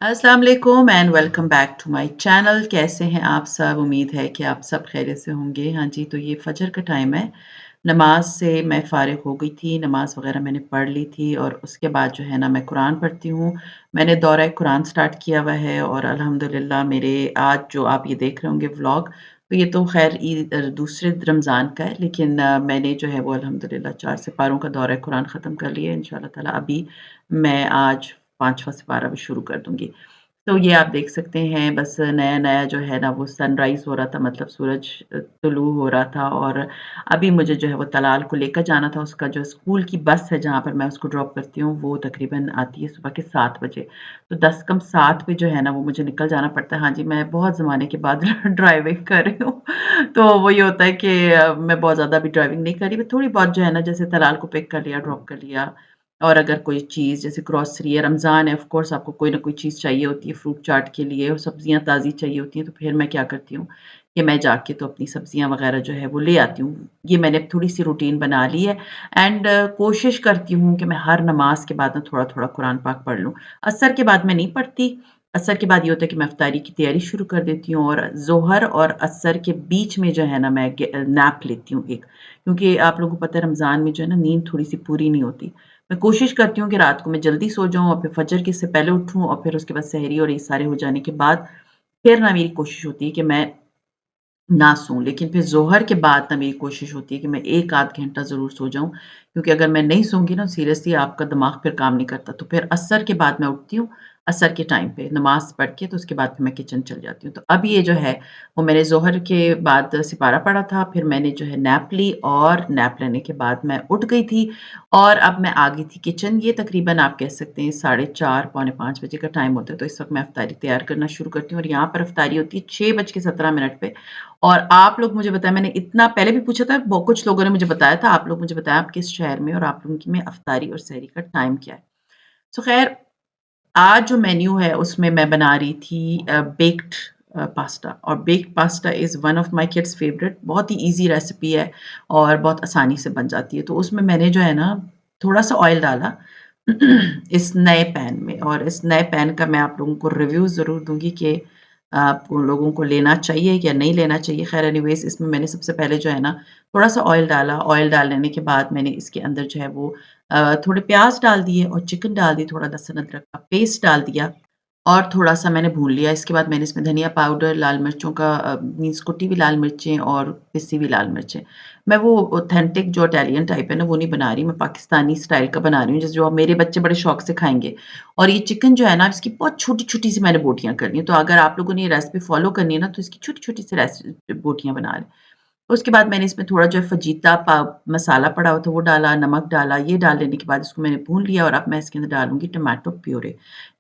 अस्सलाम वालेकुम and welcome back to my channel. कैसे हैं आप सब? उम्मीद है कि आप सब खैरियत से होंगे। हाँ जी, तो ये फ़जर का टाइम है। नमाज़ से मैं फ़ारिग हो गई थी, नमाज़ वग़ैरह मैंने पढ़ ली थी और उसके बाद जो है ना मैं कुरान पढ़ती हूँ। मैंने दौरा कुरान स्टार्ट किया हुआ है और अल्हम्दुलिल्लाह मेरे आज जो आप ये देख रहे होंगे व्लॉग, तो ये तो ख़ैर दूसरे रमज़ान का है, लेकिन मैंने जो है वो अल्हम्दुलिल्लाह 4 सिपारों का दौरा कुरान ख़त्म कर लिया है इंशाअल्लाह ताला। अभी मैं आज 5वाँ सिपारा भी शुरू कर दूँगी। तो ये आप देख सकते हैं बस नया-नया जो है ना वो सनराइज़ हो रहा था, मतलब सूरज तुलू हो रहा था और अभी मुझे जो है वो तलाल को लेकर जाना था। उसका जो स्कूल की बस है जहाँ पर मैं उसको ड्रॉप करती हूँ, वो तकरीबन आती है सुबह के 7 बजे। तो 10 कम 7 पे जो है ना वो मुझे निकल जाना पड़ता है। हाँ जी, मैं बहुत ज़माने के बाद ड्राइविंग कर रही हूँ। तो वो ये होता है कि मैं बहुत ज़्यादा अभी ड्राइविंग नहीं कर रही, मैं थोड़ी बहुत जो है ना जैसे तलाल को पिक कर लिया, ड्रॉप कर लिया और अगर कोई चीज़ जैसे ग्रोसरी है, रमज़ान है, ऑफ़ कोर्स आपको कोई ना कोई चीज़ चाहिए होती है फ्रूट चाट के लिए और सब्ज़ियाँ ताज़ी चाहिए होती हैं, तो फिर मैं क्या करती हूँ कि मैं जाके तो अपनी सब्ज़ियाँ वग़ैरह जो है वो ले आती हूँ। ये मैंने थोड़ी-सी रूटीन बना ली है एंड कोशिश करती हूँ कि मैं हर नमाज़ के बाद ना थोड़ा-थोड़ा कुरान पाक पढ़ लूँ। असर के बाद मैं नहीं पढ़ती, असर के बाद ये होता है कि मैं इफ्तारी की तैयारी शुरू कर देती हूँ और ज़ोहर और असर के बीच में जो है ना मैं नैप लेती हूँ एक, क्योंकि आप लोगों को पता है रमज़ान में जो है ना नींद थोड़ी-सी पूरी नहीं होती। मैं कोशिश करती हूँ कि रात को मैं जल्दी सो जाऊँ और फिर फ़जर के इससे पहले उठूँ और फिर उसके बाद सहरी और ये सारे हो जाने के बाद फिर ना मेरी कोशिश होती है कि मैं ना सोऊँ। लेकिन फिर ज़ोहर के बाद ना मेरी कोशिश होती है कि मैं 1 आध घंटा ज़रूर सो जाऊँ, क्योंकि अगर मैं नहीं सोऊँगी ना सीरियसली आपका दिमाग फिर काम नहीं करता। तो फिर असर के बाद मैं उठती हूँ, असर के टाइम पे नमाज़ पढ़ के तो उसके बाद फिर मैं किचन चली जाती हूँ। तो अब ये जो है वो मैंने ज़ोहर के बाद सिपारा पढ़ा था, फिर मैंने जो है नैप ली और नैप लेने के बाद मैं उठ गई थी और अब मैं आ गई थी किचन। ये तकरीबन आप कह सकते हैं 4:30 पौने 5 बजे का टाइम होता है, तो इस वक़्त मैं इफ्तारी तैयार करना शुरू करती हूँ और यहाँ पर इफ्तारी होती है 6 बज के 17 मिनट पे और आप लोग मुझे बताएँ, मैंने इतना पहले भी पूछा था, कुछ लोगों ने मुझे बताया था, आप लोग मुझे बताएँ आप किस शहर में और आप लोगों की में अफ्तारी और सहरी का टाइम क्या है? सो ख़ैर आज जो मेन्यू है उसमें मैं बना रही थी बेक्ड पास्ता और baked pasta is one of my kids favourite. बहुत ही ईज़ी रेसिपी है और बहुत आसानी से बन जाती है। तो उसमें मैंने जो है ना थोड़ा-सा ऑयल डाला इस नए पैन में और इस नए पैन का मैं आप लोगों को रिव्यू ज़रूर दूँगी कि आप लोगों को लेना चाहिए या नहीं लेना चाहिए। ख़ैर एनीवेज़ इसमें मैंने सबसे पहले जो है ना थोड़ा-सा ऑयल डाला, ऑयल डालने के बाद मैंने इसके अंदर जो है वो थोड़े प्याज़ डाल दिए और चिकन डाल दी, थोड़ा लहसुन अदरक का पेस्ट डाल दिया और थोड़ा-सा मैंने भून लिया। इसके बाद मैंने इसमें धनिया पाउडर, लाल मिर्चों का मीन्स कुटी हुई लाल मिर्चें और पिसी हुई लाल मिर्चें। मैं वो ऑथेंटिक जो इटालियन टाइप है ना, वो नहीं बना रही, मैं पाकिस्तानी स्टाइल का बना रही हूँ, जैसे जो मेरे बच्चे बड़े शौक से खाएँगे। और ये चिकन जो है ना, इसकी बहुत छोटी-छोटी सी मैंने बोटियाँ करनी है, तो अगर आप लोगों ने ये रेसिपी फ़ॉलो करनी है ना, तो इसकी छोटी-छोटी सी बोटियाँ बना लें। उसके बाद मैंने इसमें थोड़ा जो है फजीता मसाला पड़ा हुआ था वो डाला, नमक डाला, ये डाल लेने के बाद इसको मैंने भून लिया और अब मैं इसके अंदर डालूँगी टोमेटो प्यूरी।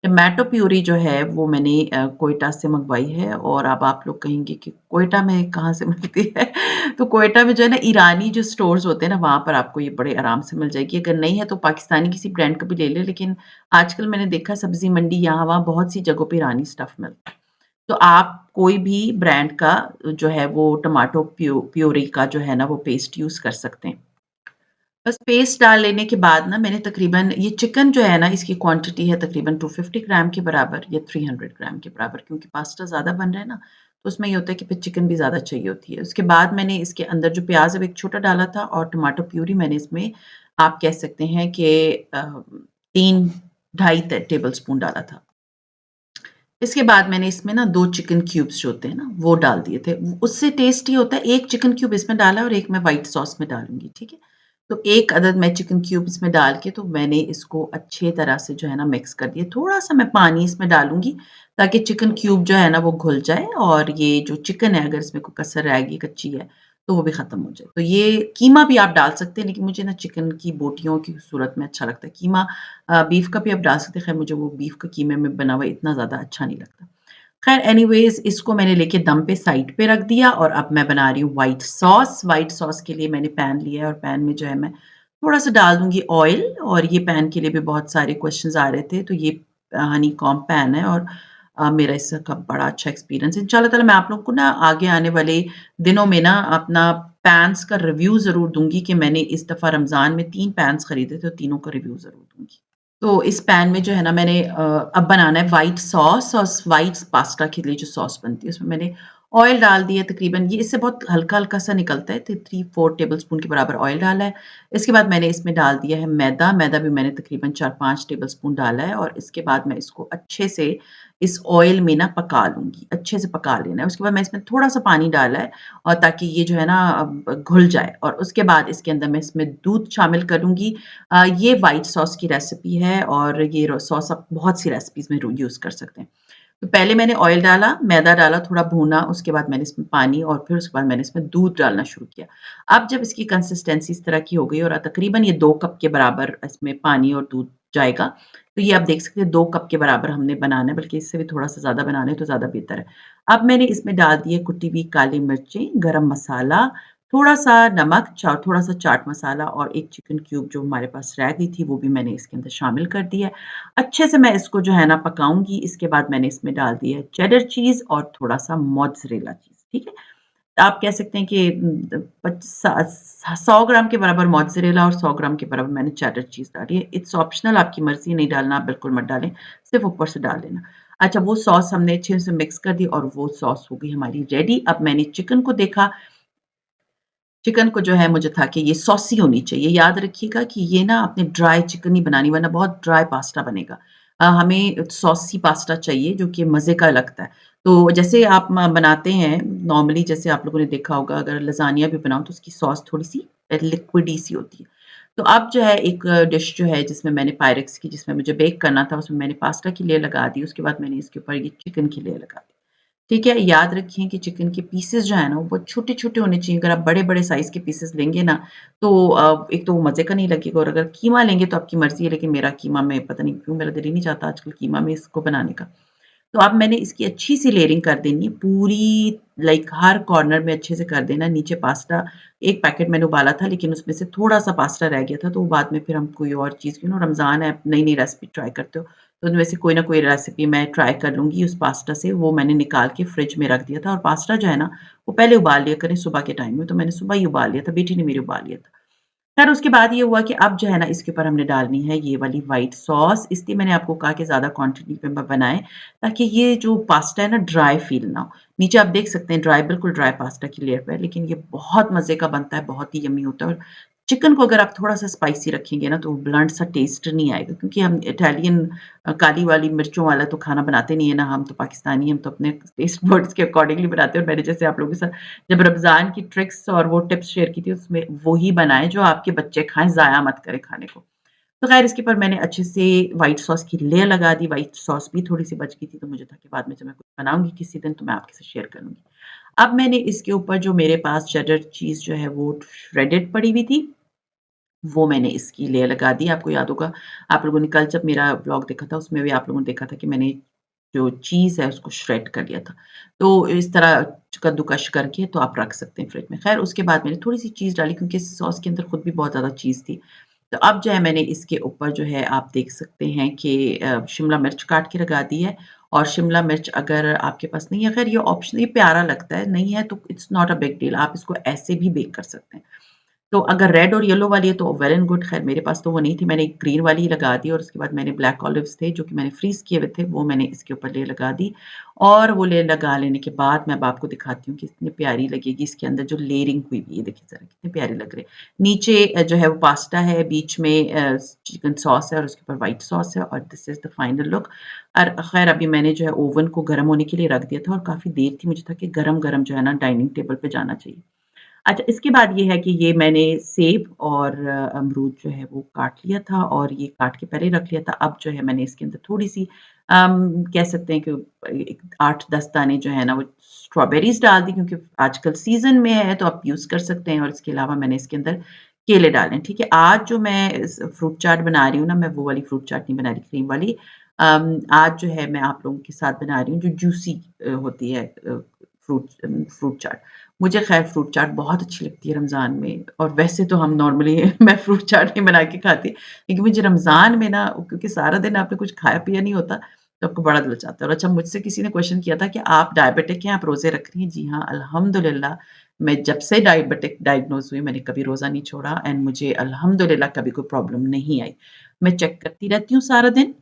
टोमेटो प्यूरी जो है वो मैंने क्वेटा से मँगवाई है और अब आप लोग कहेंगे कि क्वेटा में कहाँ से मिलती है? तो क्वेटा में जो है ना ईरानी जो स्टोर्स होते हैं ना वहाँ पर आपको ये बड़े आराम से मिल जाएगी। अगर नहीं है तो पाकिस्तानी किसी ब्रांड का भी ले लें, लेकिन आजकल मैंने देखा सब्ज़ी मंडी यहाँ-वहाँ बहुत सी जगहों पे ईरानी स्टफ़ मिलता है। तो आप कोई भी ब्रांड का जो है वो टमाटो प्यूरी का जो है ना वो पेस्ट यूज़ कर सकते हैं। बस पेस्ट डाल लेने के बाद ना मैंने तकरीबन ये चिकन जो है ना इसकी क्वांटिटी है तकरीबन 250 ग्राम के बराबर या 300 ग्राम के बराबर, क्योंकि पास्ता ज़्यादा बन रहा है ना, तो उसमें ये होता है कि फिर चिकन भी ज़्यादा चाहिए होती है। उसके बाद मैंने इसके अंदर जो प्याज़ है वो एक छोटा डाला था और टमाटो प्यूरी मैंने इसमें आप कह सकते हैं कि 3 ढाई ट टेबल स्पून डाला था। इसके बाद मैंने इसमें ना 2 चिकन क्यूब्स जो होते हैं ना, वो डाल दिए थे। उससे टेस्ट ये होता है 1 चिकन क्यूब इसमें डाला और 1 मैं व्हाइट सॉस में डालूँगी, ठीक है? तो 1 अदद मैं चिकन क्यूब इसमें डाल के तो मैंने इसको अच्छे तरह से जो है ना मिक्स कर दिया। थोड़ा-सा मैं पानी इसमें डालूँगी ताकि चिकन क्यूब जो है ना वो घुल जाए और ये जो चिकन है अगर इसमें कोई कसर रहेगी, कच्ची है, तो वो भी ख़त्म हो जाए। तो ये कीमा भी आप डाल सकते हैं, लेकिन मुझे ना चिकन की बोटियों की सूरत में अच्छा लगता है। कीमा बीफ का भी आप डाल सकते हैं, ख़ैर मुझे वो बीफ का कीमे में बना हुआ इतना ज़्यादा अच्छा नहीं लगता। ख़ैर एनीवेज़ इसको मैंने लेके दम पे साइड पे रख दिया और अब मैं बना रही हूँ व्हाइट सॉस। व्हाइट सॉस के लिए मैंने पैन लिया है और पैन में जो है मैं थोड़ा-सा डाल दूँगी ऑयल और ये पैन के लिए भी बहुत सारे क्वेश्चन्स आ रहे थे, तो ये हनीकॉम्ब पैन है और मेरा इसका बड़ा अच्छा एक्सपीरियंस है। इंशाअल्लाह ताला मैं आप लोगों को ना आगे आने वाले दिनों में ना अपना पैन्स का रिव्यू ज़रूर दूँगी कि मैंने इस दफ़ा रमज़ान में 3 पैन्स खरीदे थे, तो तीनों का रिव्यू ज़रूर दूँगी। तो इस पैन में जो है ना मैंने अब बनाना है व्हाइट सॉस और व्हाइट पास्ता के लिए जो सॉस बनती है उसमें मैंने ऑयल डाल दिया तकरीबन ये इससे बहुत हल्का-हल्का सा निकलता है तो 3-4 टेबलस्पून के बराबर ऑयल डाला है। इसके बाद मैंने इसमें डाल दिया है मैदा, मैदा भी मैंने तकरीबन 4-5 टेबलस्पून डाला है और इसके बाद मैं इसको अच्छे से इस ऑयल में ना पका लूँगी, अच्छे से पका लेना है। उसके बाद मैं इसमें थोड़ा-सा पानी डाला है और ताकि ये जो है ना घुल जाए और उसके बाद इसके अंदर मैं इसमें दूध शामिल करूँगी। ये व्हाइट सॉस की रेसिपी है और ये सॉस आप बहुत सी रेसिपीज़ में यूज़ कर सकते हैं। तो पहले मैंने ऑयल डाला, मैदा डाला, थोड़ा भूना, उसके बाद मैंने इसमें पानी और फिर उसके बाद मैंने इसमें दूध डालना शुरू किया। अब जब इसकी कंसिस्टेंसी इस तरह की हो गई और तकरीबन ये 2 कप के बराबर इसमें पानी और दूध जाएगा, तो ये आप देख सकते हैं 2 कप के बराबर हमने बनाना है, बल्कि इससे भी थोड़ा-सा ज़्यादा बनाना है तो ज़्यादा बेहतर है। अब मैंने इसमें डाल दिए कुटी हुई काली मिर्चें, गरम मसाला, थोड़ा-सा नमक, थोड़ा-सा चाट मसाला और 1 चिकन क्यूब जो हमारे पास रह गई थी, वो भी मैंने इसके अंदर शामिल कर दी है। अच्छे से मैं इसको जो है ना पकाऊँगी, इसके बाद मैंने इसमें डाल दिया है चेडर चीज़ और थोड़ा-सा मोज़रेला चीज़, ठीक है? आप कह सकते हैं कि 100 ग्राम के बराबर मोज़रेला और 100 ग्राम के बराबर मैंने चेडर चीज़ डाली है। इट्स ऑप्शनल आपकी मर्ज़ी नहीं डालना आप बिल्कुल मत डालें, सिर्फ़ ऊपर से डाल देना। अच्छा वो सॉस हमने अच्छे से मिक्स कर दी और वो सॉस हो गई हमारी रेडी। अब मैंने चिकन को देखा चिकन को जो है मुझे था कि ये सॉसी होनी चाहिए। याद रखिएगा कि ये ना आपने ड्राई चिकन नहीं बनानी वरना बहुत ड्राई पास्ता बनेगा। हमें सॉसी पास्ता चाहिए जो कि मज़े का लगता है। तो जैसे आप म बनाते हैं नॉर्मली जैसे आप लोगों ने देखा होगा अगर लज़ानिया भी बनाओ तो उसकी सॉस थोड़ी-सी लिक्विडी सी होती है। तो अब जो है एक डिश जो है जिसमें मैंने पायरेक्स की जिसमें मुझे बेक करना था उसमें मैंने पास्ता की लेयर लगा दी। उसके बाद मैंने इसके ऊपर ये चिकन की लेयर लगा दी। ठीक है, याद रखिए कि चिकन के पीसेज़ जो है ना, वो बहुत छोटे-छोटे होने चाहिए। अगर आप बड़े-बड़े साइज़ के पीसेज़ लेंगे ना, तो एक तो वो मज़े का नहीं लगेगा और अगर कीमा लेंगे तो आपकी मर्ज़ी है, लेकिन मेरा कीमा में पता नहीं क्यों मेरा दिल ही नहीं चाहता आजकल कीमा में इसको बनाने का। तो अब मैंने इसकी अच्छी-सी लेयरिंग कर देनी है, पूरी लाइक हर कॉर्नर में अच्छे से कर देना। नीचे पास्ता 1 पैकेट मैंने उबाला था, लेकिन उसमें से थोड़ा-सा पास्ता रह गया था, तो बाद में फिर हम कोई और चीज़ रमज़ान है, नई-नई रेसिपी ट्राई करते हो, तो उनमें से कोई ना कोई रेसिपी मैं ट्राई कर लूँगी उस पास्ता से। वो मैंने निकाल के फ्रिज में रख दिया था और पास्ता जो है ना, वो पहले उबाल लिया करें सुबह के टाइम में, तो मैंने सुबह ही उबाल लिया था, बेटी ने मेरी उबाल लिया था। ख़ैर उसके बाद ये हुआ कि अब जो है ना इसके ऊपर हमने डालनी है ये वाली व्हाइट सॉस, इसलिए मैंने आपको कहा कि ज़्यादा क्वांटिटी पे बनाएँ, ताकि ये जो पास्ता है ना ड्राई फ़ील ना हो। नीचे आप देख सकते हैं ड्राई बिल्कुल ड्राई पास्ता की लेयर पे है, लेकिन ये बहुत मज़े का बनता है, बहुत ही यम्मी होता है और चिकन को अगर आप थोड़ा-सा स्पाइसी रखेंगे ना, तो ब्लंट सा टेस्ट नहीं आएगा क्योंकि हम इटालियन काली वाली मिर्चों वाला तो खाना बनाते नहीं है ना, हम तो पाकिस्तानी, हम तो अपने टेस्ट बड्स के अकॉर्डिंगली बनाते हैं और मैंने जैसे आप लोगों के साथ जब रमज़ान की ट्रिक्स और वो टिप्स शेयर की थी उसमें वो ही बनाएँ जो आपके बच्चे खाएँ, ज़ाया मत करें खाने को। तो ख़ैर इसके ऊपर मैंने अच्छे से व्हाइट सॉस की लेयर लगा दी, व्हाइट सॉस भी थोड़ी-सी बच गई थी तो मुझे था कि बाद में जब मैं कुछ बनाऊँगी किसी दिन तो मैं आपके साथ शेयर करूँगी। अब मैंने इसके ऊपर जो मेरे पास चेडर चीज़ जो है वो श्रेडेड पड़ी हुई थी, वो मैंने इसकी लेयर लगा दी। आपको याद होगा आप लोगों ने कल जब मेरा व्लॉग देखा था उसमें भी आप लोगों ने देखा था कि मैंने जो चीज़ है उसको श्रेड कर लिया था। तो इस तरह कद्दूकश करके तो आप रख सकते हैं फ्रिज में। ख़ैर उसके बाद मैंने थोड़ी-सी चीज़ डाली क्योंकि सॉस के अंदर खुद भी बहुत ज़्यादा चीज़ थी। तो अब जो है मैंने इसके ऊपर जो है आप देख सकते हैं कि शिमला मिर्च काट के लगा दी है और शिमला मिर्च अगर आपके पास नहीं है ख़ैर ये ऑप्शन ये प्यारा लगता है, नहीं है तो it's not a big deal आप इसको ऐसे भी बेक कर सकते हैं। तो अगर रेड और येलो वाली है तो वेल एंड गुड ख़ैर मेरे पास तो वो नहीं थी, मैंने ग्रीन वाली ही लगा दी और उसके बाद मैंने ब्लैक ऑलिव्स थे जो कि मैंने फ्रीज़ किए हुए थे, वो मैंने इसके ऊपर लेयर लगा दी और वो लेयर लगा लेने के बाद मैं अब आपको दिखाती हूँ कि कितनी प्यारी लगेगी इसके अंदर जो लेयरिंग हुई हुई है, देखिए ज़रा कितने प्यारे लग रहे हैं। नीचे जो है वो पास्ता है, बीच में चिकन सॉस है और उसके ऊपर व्हाइट सॉस है और this is the final look और ख़ैर अभी मैंने जो है ओवन को गर्म होने के लिए रख दिया था और काफ़ी देर थी, मुझे था कि गरम-गरम जो है ना डाइनिंग टेबल पे जाना चाहिए। अच्छा, इसके बाद ये है कि ये मैंने सेब और अमरूद जो है वो काट लिया था और ये काट के पहले रख लिया था। अब जो है मैंने इसके अंदर थोड़ी-सी कह सकते हैं कि एक 8-10 दाने जो है ना वो स्ट्रॉबेरीज़ डाल दी क्योंकि आजकल सीज़न में है तो आप यूज़ कर सकते हैं और इसके अलावा मैंने इसके अंदर केले डाले हैं, ठीक है? आज जो मैं इस फ्रूट चाट बना रही हूँ ना, मैं वो वाली फ्रूट चाट नहीं बना रही क्रीम वाली। आज जो है मैं आप लोगों के साथ बना रही हूँ जो जूसी होती है फ्रूट चाट। मुझे ख़ैर फ्रूट चाट बहुत अच्छी लगती है रमज़ान में और वैसे तो हम नॉर्मली मैं फ्रूट चाट नहीं बना के खाती, लेकिन मुझे रमज़ान में ना क्योंकि सारा दिन आपने कुछ खाया-पिया नहीं होता, तो आपको बड़ा दिल चाहता है और अच्छा मुझसे किसी ने क्वेश्चन किया था कि आप डायबिटिक हैं, आप रोज़े रख रही हैं? जी हाँ, अल्हम्दुलिल्लाह मैं जब से डायबिटिक डायग्नोज़ हुई मैंने कभी रोज़ा नहीं छोड़ा एंड मुझे अल्हम्दुलिल्लाह कभी कोई प्रॉब्लम नहीं आई। मैं चेक करती रहती हूँ सारा दिन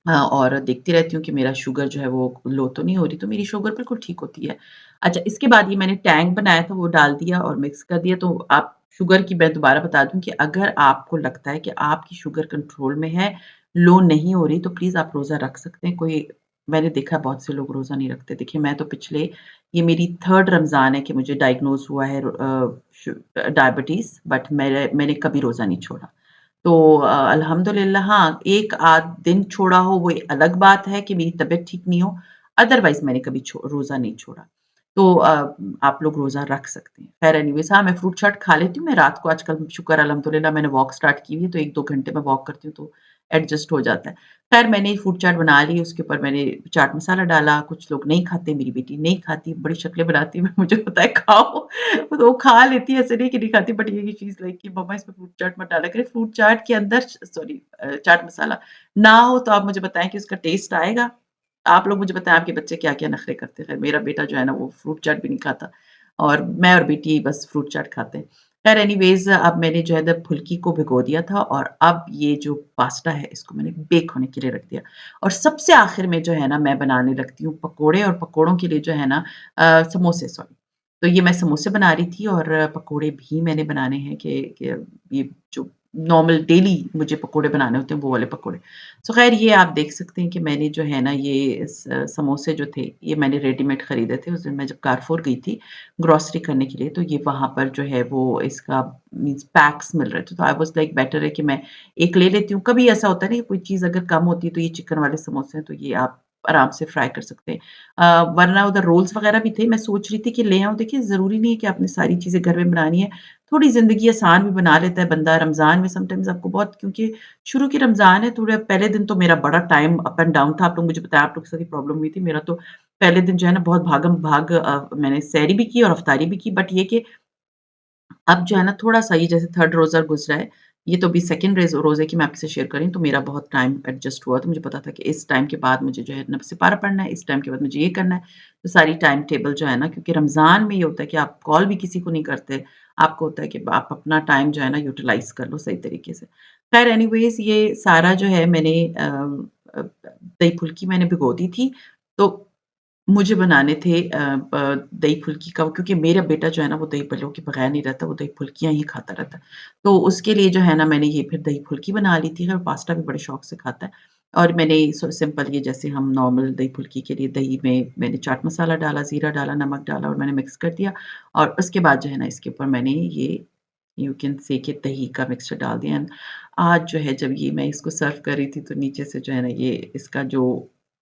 और देखती रहती हूँ कि मेरा शुगर जो है वो लो तो नहीं हो रही, तो मेरी शुगर बिल्कुल ठीक होती है। अच्छा, इसके बाद ये मैंने टैंक बनाया था वो डाल दिया और मिक्स कर दिया, तो आप शुगर की मैं दोबारा बता दूँ कि अगर आपको लगता है कि आपकी शुगर कंट्रोल में है, लो नहीं हो रही, तो प्लीज़ आप रोज़ा रख सकते हैं। कोई मैंने देखा है बहुत से लोग रोज़ा नहीं रखते। देखिए मैं तो पिछले ये मेरी 3rd रमज़ान है कि मुझे डायग्नोज़ हुआ है डायबिटीज़, बट मैंने कभी रोज़ा नहीं छोड़ा। तो अल्हम्दुलिल्लाह हाँ, 1 आध दिन छोड़ा हो वो अलग बात है कि मेरी तबीयत ठीक नहीं हो, अदरवाइज़ मैंने कभी रोज़ा नहीं छोड़ा। तो आप लोग रोज़ा रख सकते हैं। ख़ैर एनीवेज़ हाँ, मैं फ्रूट-चाट खा लेती हूँ, मैं रात को आजकल शुक्र अल्हम्दुलिल्लाह मैंने वॉक स्टार्ट की हुई है, तो 1-2 घंटे मैं वॉक करती हूँ तो एडजस्ट हो जाता है। ख़ैर मैंने फ्रूट-चाट बना ली, उसके ऊपर मैंने चाट मसाला डाला, कुछ लोग नहीं खाते, मेरी बेटी नहीं खाती, बड़ी शक्लें बनाती है, मुझे पता है खाओ, तो वो खा लेती है, ऐसे नहीं कि नहीं खाती, बट ये चीज़ लाइक कि मम्मा इसमें फ्रूट चाट मत डाला करें। फ्रूट चाट के अंदर सॉरी चाट मसाला ना हो तो आप मुझे बताएँ कि उसका टेस्ट आएगा? आप लोग मुझे बताएँ आपके बच्चे क्या-क्या नखरे करते हैं। मेरा बेटा जो है ना वो फ्रूट चाट भी नहीं खाता और मैं और बेटी बस फ्रूट चाट खाते हैं। ख़ैर एनीवेज़ अब मैंने जो है ना फुल्की को भिगो दिया था और अब ये जो पास्ता है इसको मैंने बेक होने के लिए रख दिया और सबसे आखिर में जो है ना मैं बनाने लगती हूँ पकोड़े और पकोड़ों के लिए जो है ना समोसे सॉरी। तो ये मैं समोसे बना रही थी और पकोड़े भी मैंने बनाने हैं कि ये जो नॉर्मल डेली मुझे पकोड़े बनाने होते हैं वो वाले पकोड़े। सो ख़ैर ये आप देख सकते हैं कि मैंने जो है ना ये समोसे जो थे ये मैंने रेडीमेड खरीदे थे। उस दिन मैं जब कारफोर गई थी ग्रोसरी करने के लिए तो ये वहाँ पर जो है वो इसका मीन्स पैक्स मिल रहे थे। तो आई वाज़ लाइक बेटर है कि मैं एक ले लेती हूँ। कभी ऐसा होता है ना कोई चीज़ अगर कम होती है तो ये चिकन वाले समोसे हैं तो ये आप आराम से फ्राई कर सकते हैं। वरना उधर रोल्स वग़ैरह भी थे, मैं सोच रही थी कि ले आऊँ। देखिए ज़रूरी नहीं है कि आपने सारी चीज़ें घर में बनानी है। थोड़ी ज़िंदगी आसान भी बना लेता है बंदा। रमज़ान में समटाइम्स आपको बहुत क्योंकि शुरू की रमज़ान है, थोड़ा पहले दिन तो मेरा बड़ा टाइम अप एंड डाउन था। आप लोग मुझे बताएँ आप लोग के साथ ये प्रॉब्लम हुई थी। मेरा तो पहले दिन जो है ना बहुत भागम-भाग मैंने सहरी भी की और इफ्तारी भी की। बट ये कि अब जो है ना थोड़ा-सा ये जैसे 3rd रोज़ा गुज़रा है, ये तो अभी 2nd रोज़े की मैं आपसे शेयर कर रही हूँ, तो मेरा बहुत टाइम एडजस्ट हुआ, तो मुझे पता था कि इस टाइम के बाद मुझे जो है ना सिपारा पढ़ना है, इस टाइम के बाद मुझे ये करना है। तो सारी टाइम टेबल जो है ना क्योंकि रमज़ान में ये होता है कि आप कॉल भी किसी को नहीं करते, आपको होता है कि आप अपना टाइम जो है ना यूटिलाइज़ कर लो सही तरीके से। ख़ैर एनीवेज़ ये सारा जो है मैंने दही फुल्की मैंने भिगो दी थी, तो मुझे बनाने थे दही फुल्की का क्योंकि मेरा बेटा जो है ना वो दही भल्लों के बगैर नहीं रहता, वो दही फुल्कियाँ ही खाता रहता है। तो उसके लिए जो है ना मैंने ये फिर दही फुल्की बना ली थी और पास्ता भी बड़े शौक से खाता है। और मैंने सिंपल ये जैसे हम नॉर्मल दही फुल्की के लिए दही में मैंने चाट मसाला डाला, ज़ीरा डाला, नमक डाला और मैंने मिक्स कर दिया और उसके बाद जो है ना इसके ऊपर मैंने ये यू कैन से कि दही का मिक्सचर डाल दिया एंड आज जो है जब ये मैं इसको सर्व कर रही थी तो नीचे से जो है ना ये इसका जो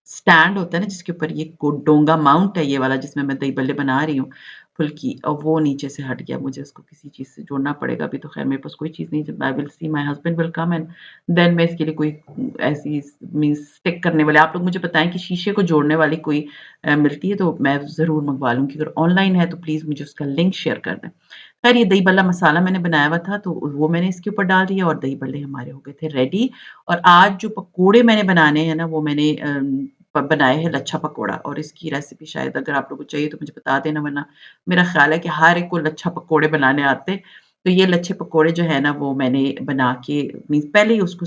स्टैंड होता है ना जिसके ऊपर ये डोंगा माउंट है ये वाला जिसमें मैं दही बल्ले बना रही हूँ फुल्की और वो नीचे से हट गया मुझे उसको किसी चीज़ से जोड़ना पड़ेगा अभी तो खैर मेरे पास कोई चीज़ नहीं जब I will see my husband will come and then मैं इसके लिए कोई ऐसी मीन्स स्टिक करने वाले आप लोग मुझे बताएं कि शीशे को जोड़ने वाली कोई मिलती है तो मैं ज़रूर मंगवा लूँगी अगर ऑनलाइन है तो प्लीज़ मुझे उसका लिंक शेयर कर दें खैर ये दही बल्ला मसाला मैंने बनाया हुआ था तो वो मैंने इसके ऊपर डाल दिया और दही बल्ले हमारे हो गए थे रेडी और आज जो पकोड़े मैंने बनाने हैं ना वो मैंने बनाए हैं लच्छा पकोड़ा और इसकी रेसिपी शायद अगर आप लोगों को चाहिए तो मुझे बता देना वरना मेरा ख्याल है कि हर एक को लच्छा पकोड़े बनाने आते हैं। तो ये लच्छे पकोड़े जो है ना वो मैंने बना के मीन्स पहले ही उसको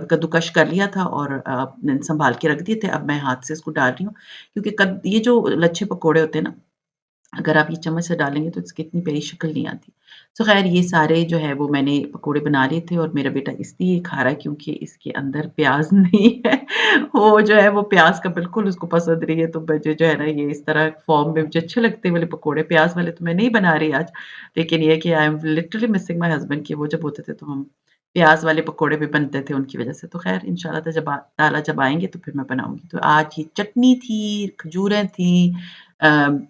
कद्दूकश कर लिया था और संभाल के रख दिए थे अब मैं हाथ से इसको डाल रही हूँ क्योंकि कद ये जो लच्छे पकोड़े होते हैं ना अगर आप ये चम्मच से डालेंगे तो इसकी इतनी प्यारी शक्ल नहीं आती। सो ख़ैर ये सारे जो है वो मैंने पकोड़े बना लिए थे और मेरा बेटा इसलिए खा रहा है क्योंकि इसके अंदर प्याज़ नहीं है। वो जो है वो प्याज़ का बिल्कुल उसको पसंद नहीं है तो मुझे जो है ना ये इस तरह फ़ॉर्म में मुझे अच्छे लगते वाले पकोड़े प्याज़ वाले तो मैं नहीं बना रही आज। लेकिन ये है कि I am literally missing my husband कि वो जब होते थे तो हम प्याज़ वाले पकोड़े भी बनते थे उनकी वज़ह से। तो ख़ैर इंशाल्लाह ताला जब आएँगे तो फिर मैं बनाऊँगी। तो आज ये चटनी थी, खजूरें थी अ,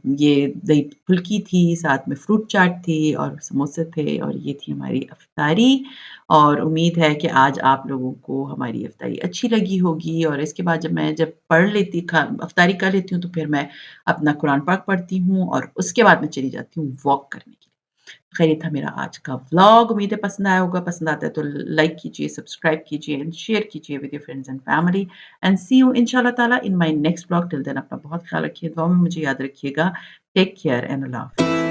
ये दही फुल्की थी, साथ में फ्रूट चाट थी और समोसे थे और ये थी हमारी इफ्तारी और उम्मीद है कि आज आप लोगों को हमारी इफ्तारी अच्छी लगी होगी और इसके बाद जब पढ़ लेती खा इफ्तारी कर लेती हूँ तो फिर मैं अपना कुरान पाक पढ़ती हूँ और उसके बाद मैं चली जाती हूँ वॉक करने के लिए। खैर ये था मेरा आज का व्लॉग उम्मीद है पसंद आया होगा, पसंद आता है तो लाइक कीजिए, सब्सक्राइब कीजिए एंड शेयर कीजिए with your friends and family and see you इंशाल्लाह ताला in my next vlog till then अपना बहुत ख्याल रखिए, दुआ में मुझे याद रखिएगा। टेक केयर एंड अल्लाह हाफ़िज़।